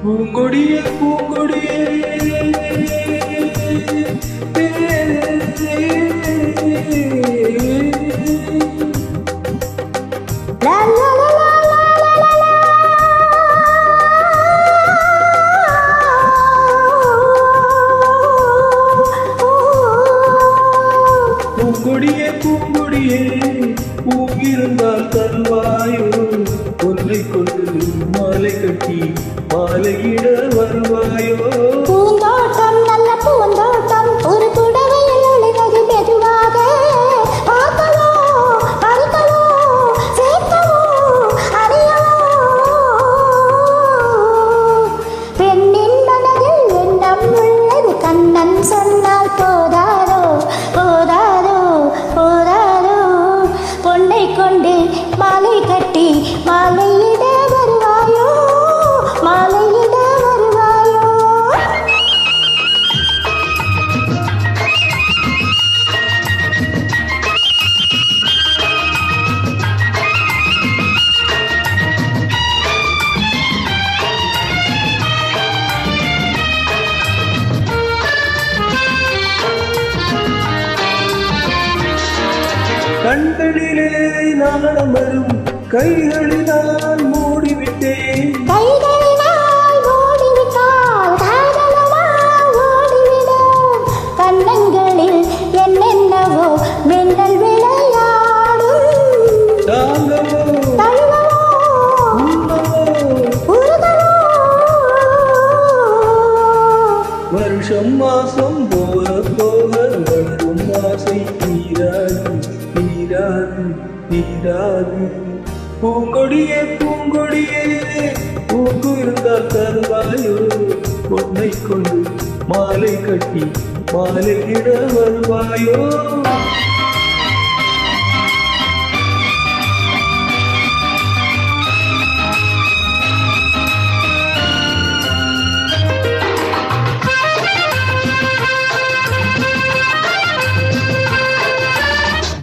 பூங்கொடியே பூங்கொடியே பூங்கொடியே பூங்கொடியே பூங்கிருந்தால் தருவாயோ ஒன்றை கொண்டு மாலை கட்டி மாலையிட வருவாயோ பூந்தோட்டம் நல்ல பூந்தோட்டம் ஒரு புடவையில் ஒளிவது மெதுவாக பார்க்கவோ பறிக்கவோ சேர்க்கவோ அறியவோ பெண்ணின் மனதில் எண்ணம் உள்ளது கண்ணன் சொன்னால் போதாதோ போதாதோ போதாதோ பொன்னை கொண்டு மாலை கட்டி மாலையிட வருவாயோ மாலையிட வருவாயோ கண்களிலே நாணம் வரும் கைகளினால் மூடிவிட்டேன் கைகளினால் ஓடிவிட்டால் காதலனால் ஓடிவிடும் கண்ணங்களில் என்னென்னவோ மின்னல் விளையாடும் தாங்கவோ தள்ளவோ உண்ணவோ உருகவோ வருஷம் மாசம் போக போக வளரும் ஆசை தீராது தீராது தீராது பூங்கொடியே பூங்கொடியே பூங்கு இருந்தால் தருவாயோ பொன்னை கொண்டு மாலை கட்டி மாலையிட வருவாயோ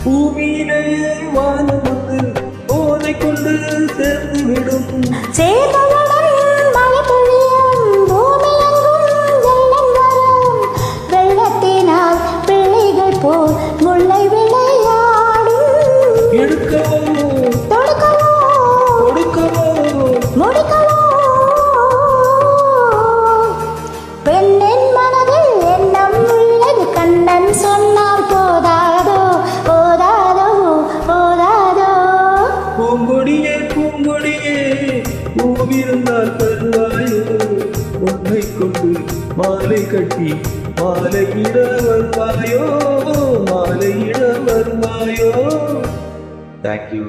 பூமியிலே வானம் வந்து போதை கொண்டு சேர்ந்து விடும் சேர்ந்தவுடன் மழை பொழியும் பூமியெங்கும் வெள்ளம் வரும் வெள்ளத்தினால் பிள்ளைகள் போல் முல்லை விளையாடும் எடுக்கவோ தொடுக்கவோ கொடுக்கவோ முடிக்கவோ பெண்ணின் மனதில் எண்ணம் உள்ளது கண்ணன் சொன்னால் போதாதோ போதாதோ போதாதோ பூங்கொடியே பூங்கொடியே பூவிருந்தால் தருவாயோ பொன்னை கொண்டு மாலை கட்டி மாலையிட வருவாயோ மாலையிட வருவாயோ. Thank you.